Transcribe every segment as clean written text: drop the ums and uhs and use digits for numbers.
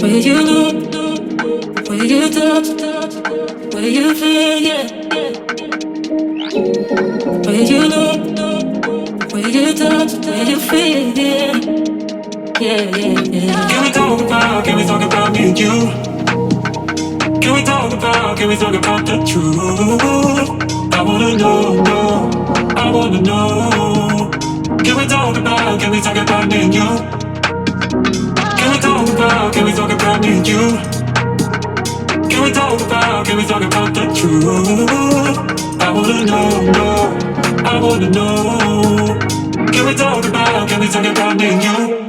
Where you look, where you touch, where you feel, yeah. Where you look, where you touch, where you feel, yeah. Yeah, yeah, yeah. Can we talk about me and you? Can we talk about the truth? I wanna know, no, I wanna know. Can we talk about me and you? Can we talk about me and you? Can we talk about the truth? I wanna know, no, I wanna know. Can we talk about me and you?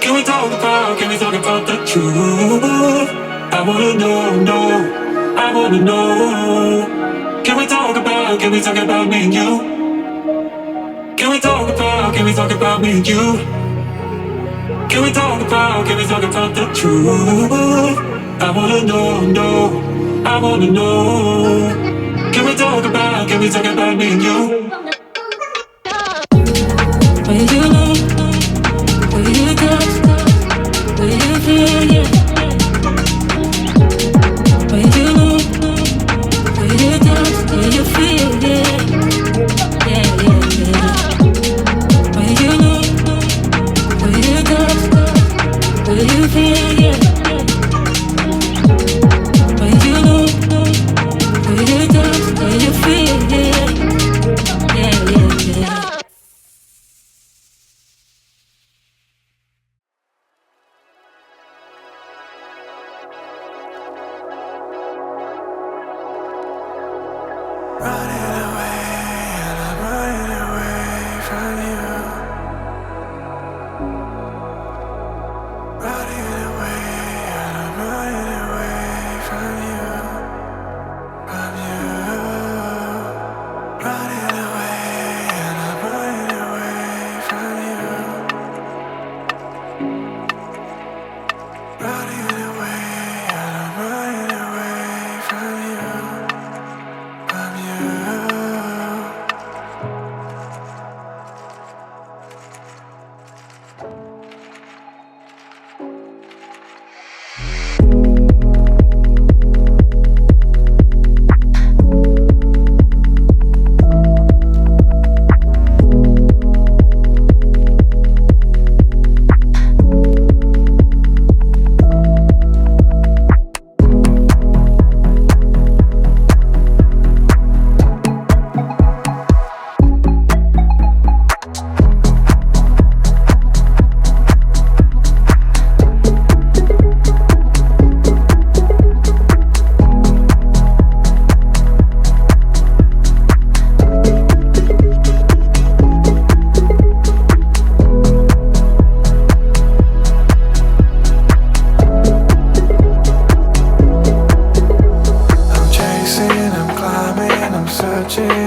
Can we talk about the truth? I wanna know, no, I wanna know. Can we talk about me and you? Can we talk about me and you? Can we talk about the truth? I wanna know, no, I wanna know. Can we talk about me and you? Where you look, where you touch, where you feel, yeah. Where you look, where you touch, where you feel, yeah. Yeah, yeah, yeah. Where you look, where you touch, where you feel, yeah. Where you look, where you touch, where you feel, yeah. Yeah, yeah, yeah.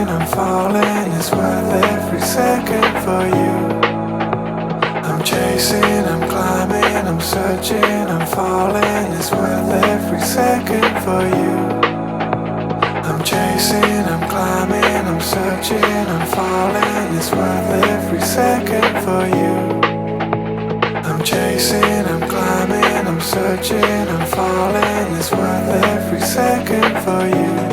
I'm falling, it's worth every second for you. I'm chasing, I'm climbing, I'm searching, I'm falling, it's worth every second for you. I'm chasing, I'm climbing, I'm searching, I'm falling, it's worth every second for you. I'm chasing, I'm climbing, I'm searching, I'm falling, it's worth every second for you.